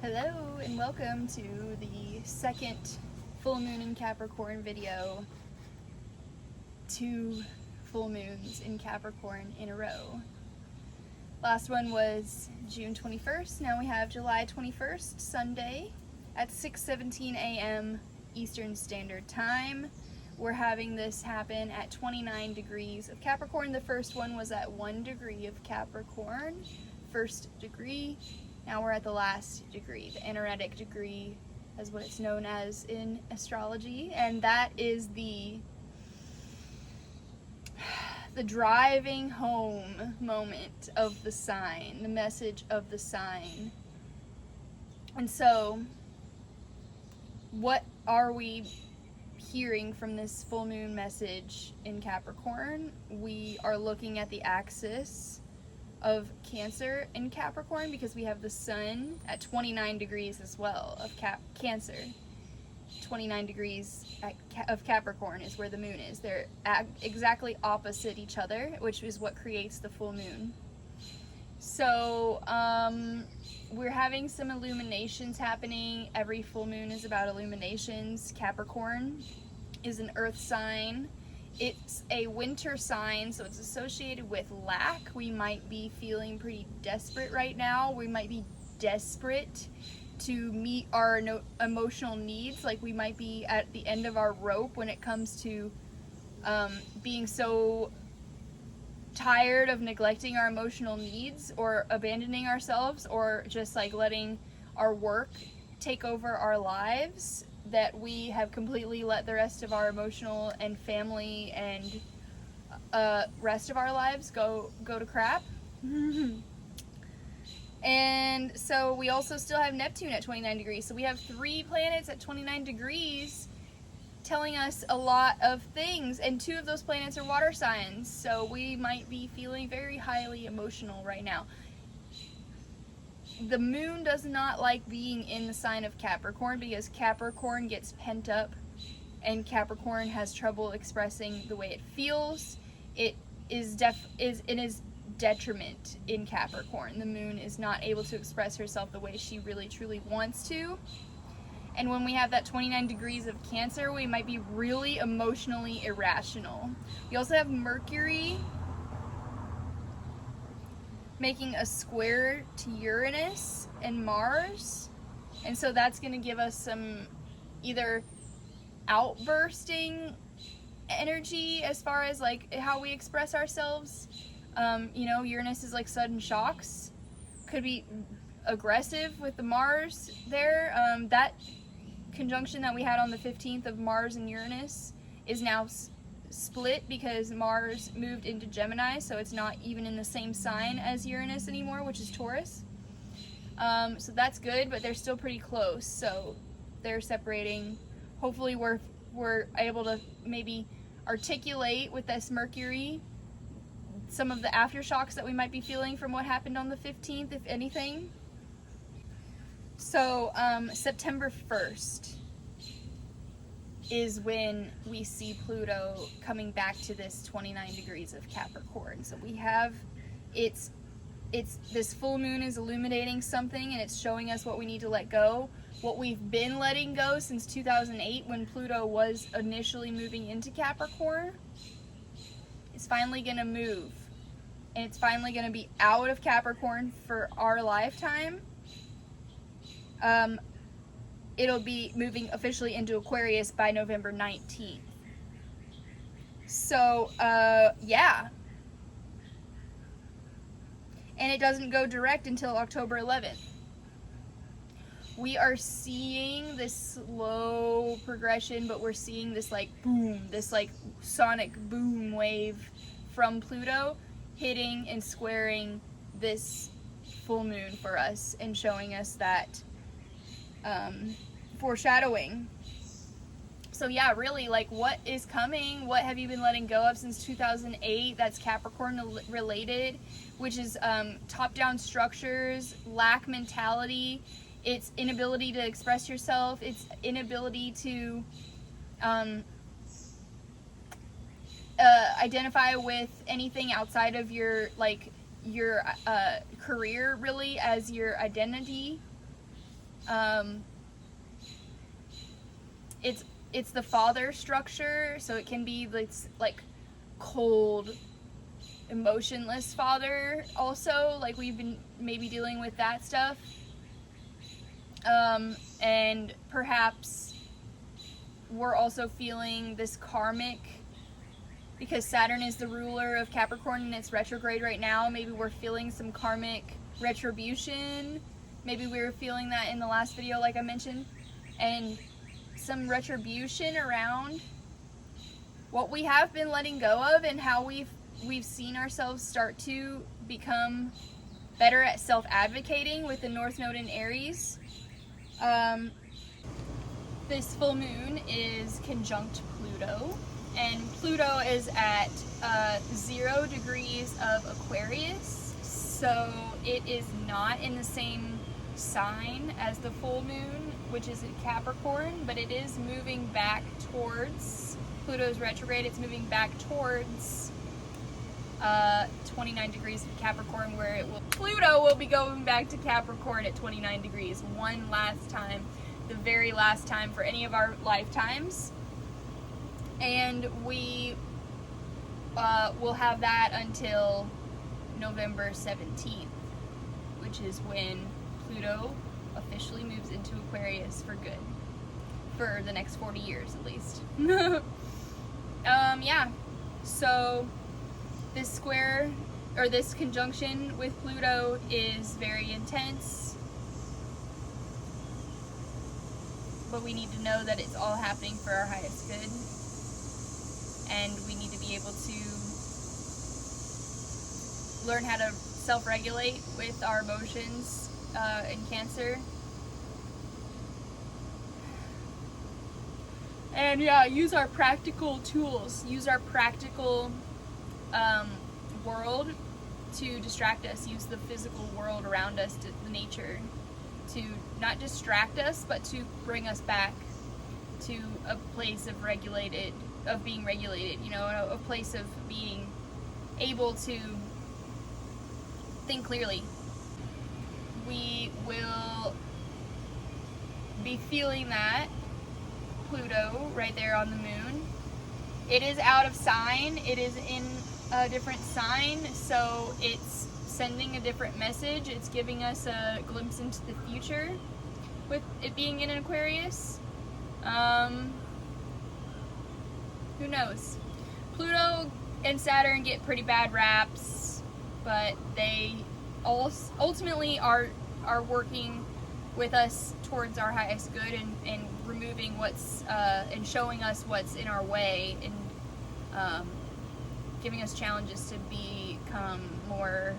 Hello and welcome to the second full moon in Capricorn video. 2 full moons in Capricorn in a row. Last one was June 21st. Now we have July 21st, Sunday at 6:17 a.m. Eastern Standard Time. We're having this happen at 29 degrees of Capricorn. The first one was at 1 degree of Capricorn, first degree. Now we're at the last degree, the anaretic degree, as what it's known as in astrology, and that is the driving home moment of the sign, the message of the sign. And so, what are we hearing from this full moon message in Capricorn? We are looking at the axis of Cancer in Capricorn because we have the sun at 29 degrees as well of Cancer. 29 degrees of Capricorn is where the moon is. They're exactly opposite each other, which is what creates the full moon. So we're having some illuminations happening. Every full moon is about illuminations. Capricorn is an earth sign. It's a winter sign, so it's associated with lack. We might be feeling pretty desperate right now. We might be desperate to meet our emotional needs. Like we might be at the end of our rope when it comes to being so tired of neglecting our emotional needs or abandoning ourselves or just like letting our work take over our lives, that we have completely let the rest of our emotional and family and rest of our lives go to crap. And so we also still have Neptune at 29 degrees. So we have 3 planets at 29 degrees telling us a lot of things, and 2 of those planets are water signs. So we might be feeling very highly emotional right now. The moon does not like being in the sign of Capricorn because Capricorn gets pent up and Capricorn has trouble expressing the way it feels. It is detriment in Capricorn. The moon is not able to express herself the way she really truly wants to. And when we have that 29 degrees of Cancer, we might be really emotionally irrational. We also have Mercury making a square to Uranus and Mars, and so that's going to give us some either outbursting energy as far as like how we express ourselves. Uranus is like sudden shocks, could be aggressive with the Mars there. That conjunction that we had on the 15th of Mars and Uranus is now split because Mars moved into Gemini, so it's not even in the same sign as Uranus anymore, which is Taurus. So that's good, but they're still pretty close, so they're separating. Hopefully we're able to maybe articulate with this Mercury some of the aftershocks that we might be feeling from what happened on the 15th, if anything. So September 1st is when we see Pluto coming back to this 29 degrees of Capricorn. So we have, it's this full moon is illuminating something, and it's showing us what we need to let go. What we've been letting go since 2008 when Pluto was initially moving into Capricorn is finally going to move. And it's finally going to be out of Capricorn for our lifetime. It'll be moving officially into Aquarius by November 19th. So, yeah. And it doesn't go direct until October 11th. We are seeing this slow progression, but we're seeing this like boom, this like sonic boom wave from Pluto hitting and squaring this full moon for us and showing us that foreshadowing. So yeah, really, like, what is coming? What have you been letting go of since 2008? That's Capricorn related, which is top-down structures, lack mentality. It's inability to express yourself. It's inability to identify with anything outside of your career, really, as your identity. It's the father structure, so it can be like cold, emotionless father also, like we've been maybe dealing with that stuff. And perhaps we're also feeling this karmic, because Saturn is the ruler of Capricorn and it's retrograde right now. Maybe we're feeling some karmic retribution. Maybe we were feeling that in the last video, like I mentioned, and some retribution around what we have been letting go of and how we've seen ourselves start to become better at self-advocating with the North Node in Aries. This full moon is conjunct Pluto, and Pluto is at 0 degrees of Aquarius, so it is not in the same sign as the full moon, which is in Capricorn, but it is moving back towards, Pluto's retrograde, it's moving back towards 29 degrees of Capricorn, where Pluto will be going back to Capricorn at 29 degrees one last time, the very last time for any of our lifetimes. And we will have that until November 17th, which is when Pluto officially moves into Aquarius for good, for the next 40 years at least. Yeah, so this square, or this conjunction with Pluto, is very intense, but we need to know that it's all happening for our highest good, and we need to be able to learn how to self-regulate with our emotions in Cancer. And yeah, use our practical tools, use our practical world to distract us, use the physical world around us, the nature, to not distract us, but to bring us back to a place of being regulated, you know, a place of being able to think clearly. We will be feeling that Pluto right there on the moon. It is out of sign, it is in a different sign, so it's sending a different message. It's giving us a glimpse into the future with it being in an Aquarius. Who knows? Pluto and Saturn get pretty bad raps, but they ultimately are working with us towards our highest good, and removing what's and showing us what's in our way, and giving us challenges to become more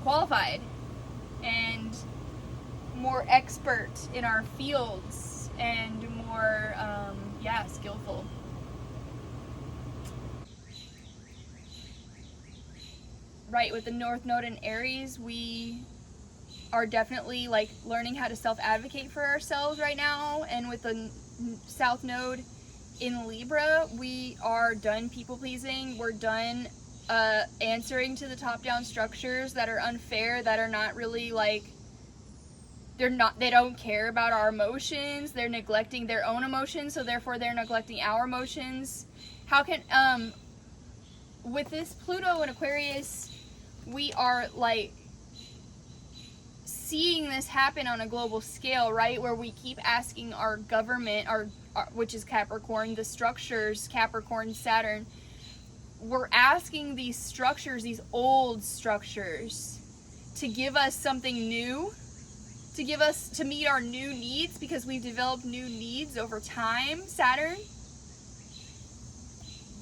qualified and more expert in our fields, and more skillful. Right, with the North Node in Aries, we are definitely like learning how to self-advocate for ourselves right now, and with the South Node in Libra, we are done people-pleasing. We're done answering to the top-down structures that are unfair, that are not really like, they don't care about our emotions. They're neglecting their own emotions, so therefore they're neglecting our emotions. How can with this Pluto and Aquarius, we are like seeing this happen on a global scale, right? Where we keep asking our government, our which is Capricorn, the structures, Capricorn, Saturn, we're asking these structures, these old structures, to give us something new, to meet our new needs, because we've developed new needs over time. Saturn,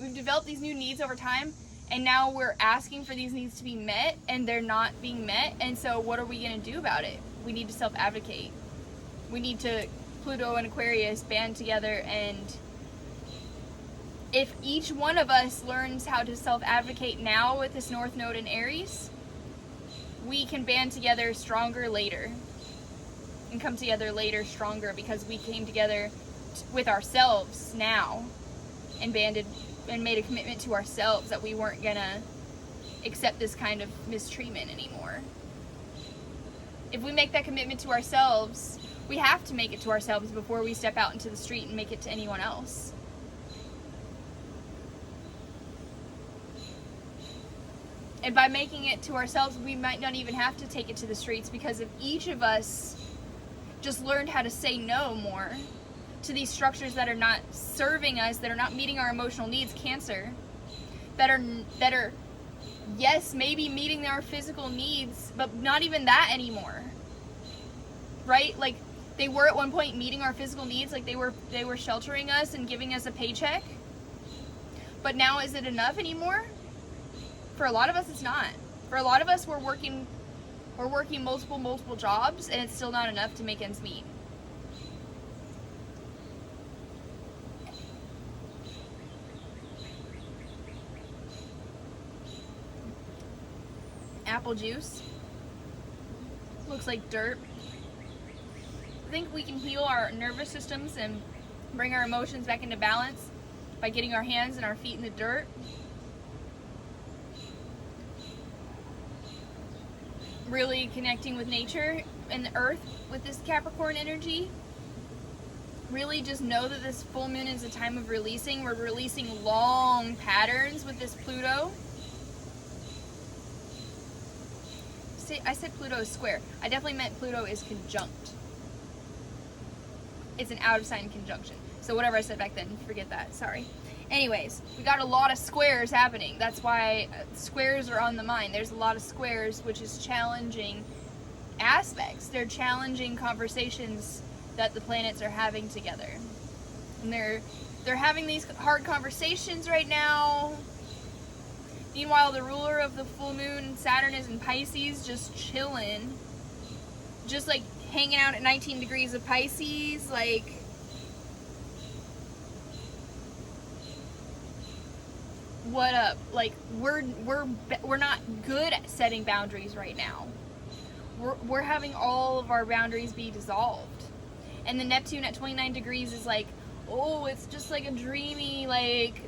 we've developed these new needs over time, and now we're asking for these needs to be met, and they're not being met. And so what are we going to do about it? We need to self-advocate. We need to, Pluto and Aquarius, band together, and if each one of us learns how to self-advocate now with this North Node in Aries, we can band together stronger later, and come together later stronger, because we came together with ourselves now and banded and made a commitment to ourselves that we weren't gonna accept this kind of mistreatment anymore. If we make that commitment to ourselves, we have to make it to ourselves before we step out into the street and make it to anyone else. And by making it to ourselves, we might not even have to take it to the streets, because if each of us just learned how to say no more to these structures that are not serving us, that are not meeting our emotional needs, Cancer, that are yes, maybe meeting our physical needs, but not even that anymore. Right? Like, they were at one point meeting our physical needs, like they were sheltering us and giving us a paycheck. But now, is it enough anymore? For a lot of us, it's not. For a lot of us, we're working multiple jobs, and it's still not enough to make ends meet. Apple juice. Looks like dirt. I think we can heal our nervous systems and bring our emotions back into balance by getting our hands and our feet in the dirt. Really connecting with nature and the earth with this Capricorn energy. Really just know that this full moon is a time of releasing. We're releasing long patterns with this Pluto. I said Pluto is square. I definitely meant Pluto is conjunct. It's an out of sign conjunction. So whatever I said back then, forget that. Sorry. Anyways, we got a lot of squares happening. That's why squares are on the mind. There's a lot of squares, which is challenging aspects. They're challenging conversations that the planets are having together. And they're having these hard conversations right now. Meanwhile, the ruler of the full moon, Saturn, is in Pisces, just chilling. Just like hanging out at 19 degrees of Pisces, like... what up? Like, we're not good at setting boundaries right now. We're having all of our boundaries be dissolved. And the Neptune at 29 degrees is like, oh, it's just like a dreamy, like,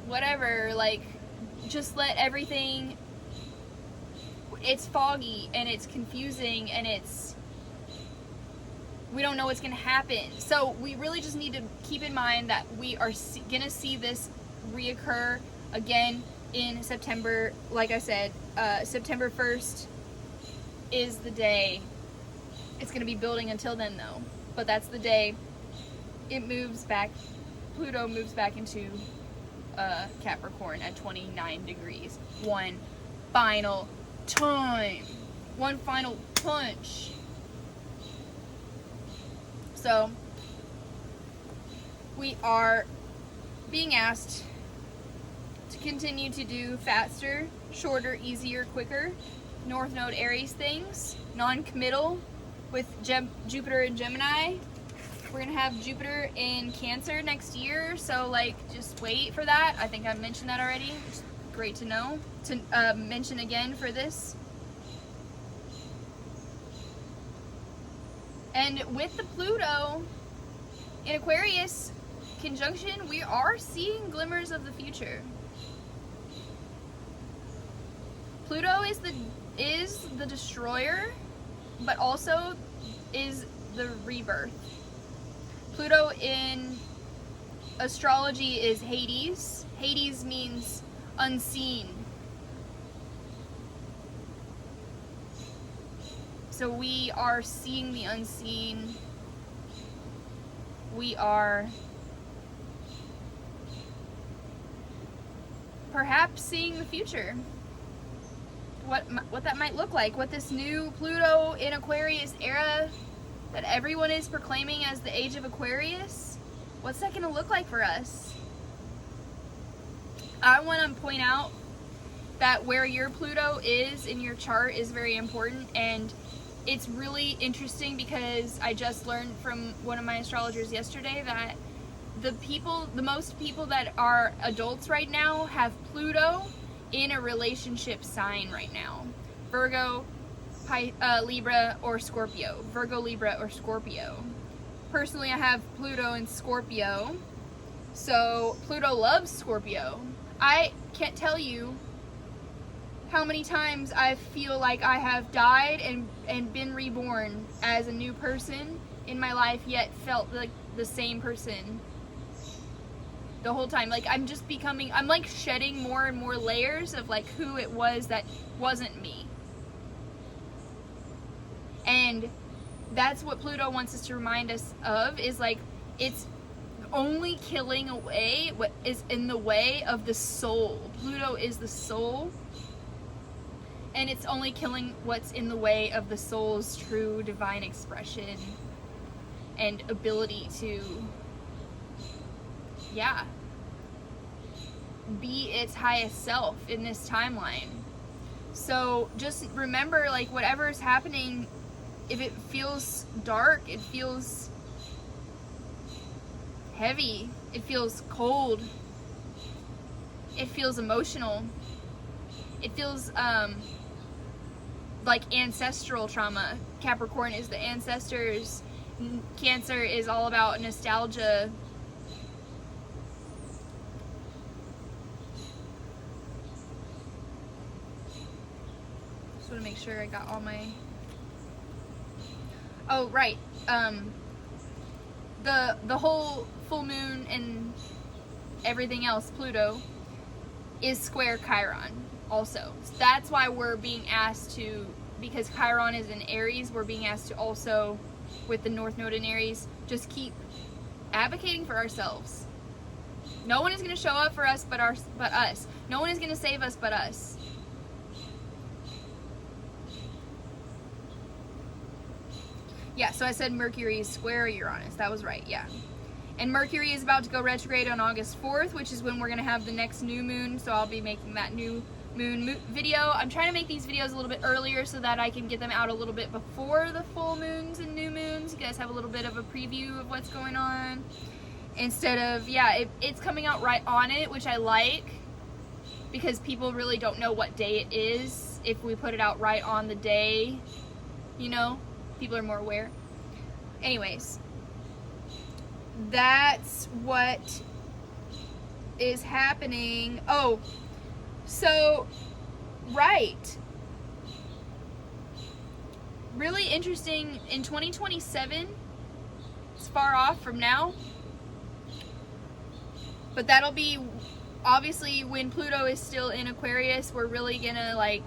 whatever, like, just let everything, it's foggy and it's confusing and we don't know what's going to happen. So we really just need to keep in mind that we are going to see this reoccur again in September. Like I said, September 1st is the day. It's going to be building until then, though. But that's the day it moves back. Pluto moves back into Capricorn at 29 degrees. One final time. One final punch. So, we are being asked to continue to do faster, shorter, easier, quicker, North Node Aries things, non-committal with Jupiter and Gemini. We're going to have Jupiter in Cancer next year, so like just wait for that. I think I mentioned that already. It's great to know, to mention again for this. And with the Pluto in Aquarius conjunction, we are seeing glimmers of the future. Pluto is the destroyer, but also is the rebirth. Pluto in astrology is Hades. Hades means unseen. So we are seeing the unseen. We are perhaps seeing the future. What that might look like. What this new Pluto in Aquarius era that everyone is proclaiming as the age of Aquarius, what's that going to look like for us? I want to point out that where your Pluto is in your chart is very important, and it's really interesting because I just learned from one of my astrologers yesterday that the most people that are adults right now have Pluto in a relationship sign right now. Virgo, Libra, or Scorpio. Virgo, Libra, or Scorpio. Personally, I have Pluto in Scorpio, so Pluto loves Scorpio. I can't tell you how many times I feel like I have died and been reborn as a new person in my life, yet felt like the same person the whole time. Like I'm just becoming, I'm like shedding more and more layers of like who it was that wasn't me. And that's what Pluto wants us to remind us of, is like it's only killing away what is in the way of the soul. Pluto is the soul, and it's only killing what's in the way of the soul's true divine expression and ability to, yeah, be its highest self in this timeline. So just remember, like, whatever is happening, if it feels dark, it feels heavy, it feels cold, it feels emotional, it feels like ancestral trauma. Capricorn is the ancestors. Cancer is all about nostalgia. Just want to make sure I got all my... Oh, right. The whole full moon and everything else, Pluto, is square Chiron also. So that's why we're being asked to, because Chiron is in Aries, we're being asked to also, with the North Node in Aries, just keep advocating for ourselves. No one is going to show up for us but us. No one is going to save us but us. Yeah, so I said Mercury is square Uranus. That was right, yeah. And Mercury is about to go retrograde on August 4th, which is when we're going to have the next new moon, so I'll be making that new moon video. I'm trying to make these videos a little bit earlier so that I can get them out a little bit before the full moons and new moons. You guys have a little bit of a preview of what's going on. Instead of, yeah, it's coming out right on it, which I like, because people really don't know what day it is. If we put it out right on the day, you know, people are more aware. Anyways, that's what is happening. Oh, so, right. Really interesting, in 2027, it's far off from now, but that'll be, obviously, when Pluto is still in Aquarius, we're really gonna, like,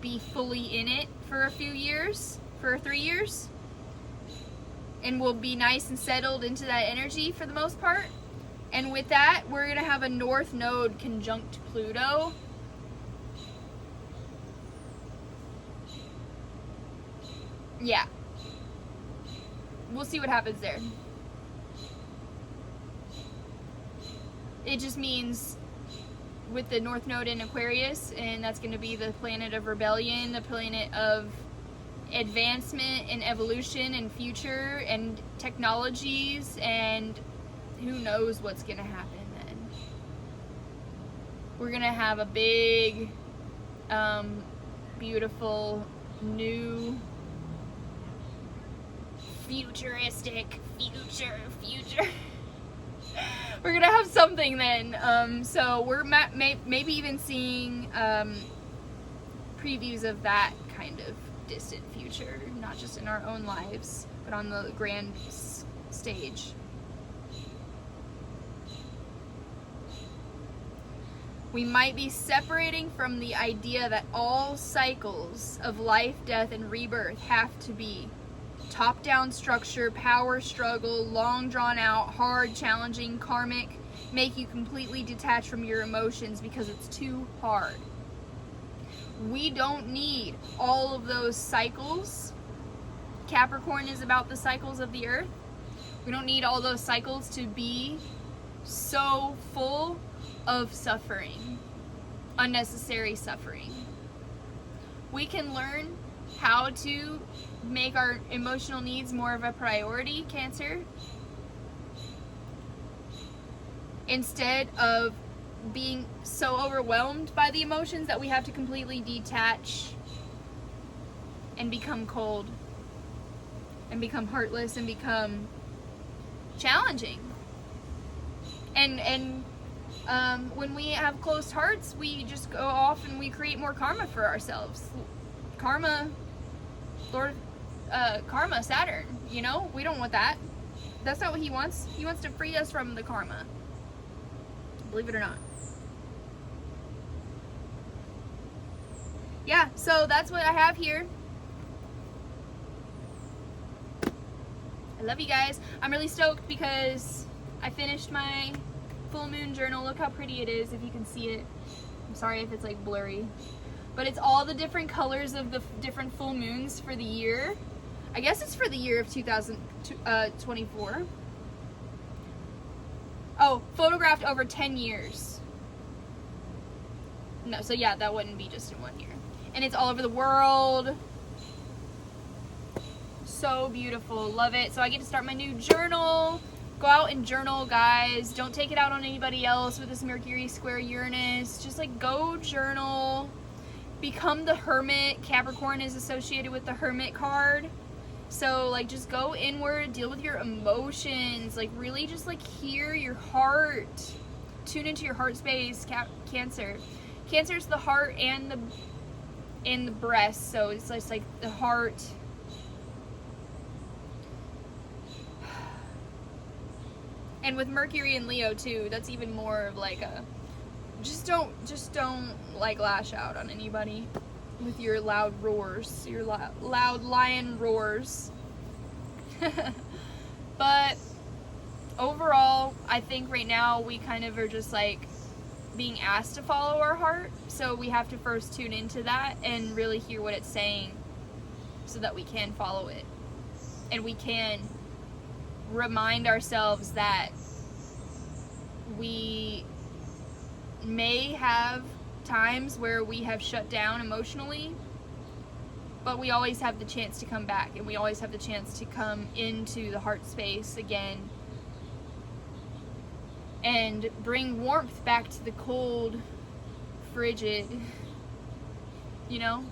be fully in it for a few years, for 3 years, and we'll be nice and settled into that energy for the most part. And with that, we're gonna have a North Node conjunct Pluto. Yeah. We'll see what happens there. It just means with the North Node in Aquarius, and that's going to be the planet of rebellion, the planet of advancement and evolution and future and technologies, and who knows what's going to happen then. We're going to have a big, beautiful, new, futuristic future. We're gonna have something then. So we're maybe even seeing previews of that kind of distant future, not just in our own lives, but on the grand stage. We might be separating from the idea that all cycles of life, death, and rebirth have to be top-down structure, power struggle, long drawn out, hard, challenging, karmic, make you completely detached from your emotions because it's too hard. We don't need all of those cycles. Capricorn is about the cycles of the earth. We don't need all those cycles to be so full of suffering, unnecessary suffering. We can learn how to make our emotional needs more of a priority, Cancer, instead of being so overwhelmed by the emotions that we have to completely detach and become cold and become heartless and become challenging and When we have closed hearts, we just go off and we create more karma for ourselves. Karma, karma, Saturn, you know? We don't want that. That's not what he wants. He wants to free us from the karma. Believe it or not. Yeah, so that's what I have here. I love you guys. I'm really stoked because I finished my full moon journal. Look how pretty it is, if you can see it. I'm sorry if it's like blurry. But it's all the different colors of the different full moons for the year. I guess it's for the year of 2024. Oh, photographed over 10 years. No, so yeah, that wouldn't be just in 1 year. And it's all over the world. So beautiful. Love it. So I get to start my new journal. Go out and journal, guys. Don't take it out on anybody else with this Mercury square Uranus. Just like go journal. Become the hermit. Capricorn is associated with the hermit card. So like just go inward, deal with your emotions, like really just like hear your heart. Tune into your heart space, Cancer. Cancer's the heart and the breast, so it's just like the heart. And with Mercury and Leo too, that's even more of like a just don't like lash out on anybody with your loud roars, your loud lion roars. But overall, I think right now we kind of are just like being asked to follow our heart, so we have to first tune into that and really hear what it's saying so that we can follow it. And we can remind ourselves that we may have times where we have shut down emotionally, but we always have the chance to come back, and we always have the chance to come into the heart space again and bring warmth back to the cold, frigid, you know,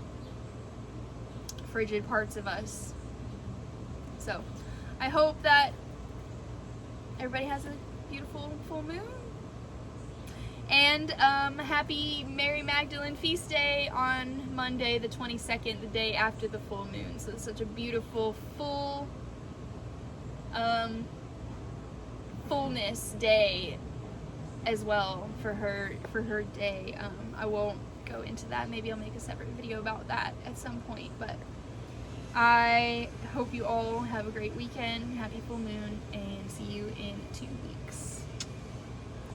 frigid parts of us. So I hope that everybody has a beautiful full moon. And happy Mary Magdalene Feast Day on Monday the 22nd, the day after the full moon. So it's such a beautiful full fullness day as well for her day. I won't go into that. Maybe I'll make a separate video about that at some point, but I hope you all have a great weekend. Happy full moon, and see you in 2 weeks.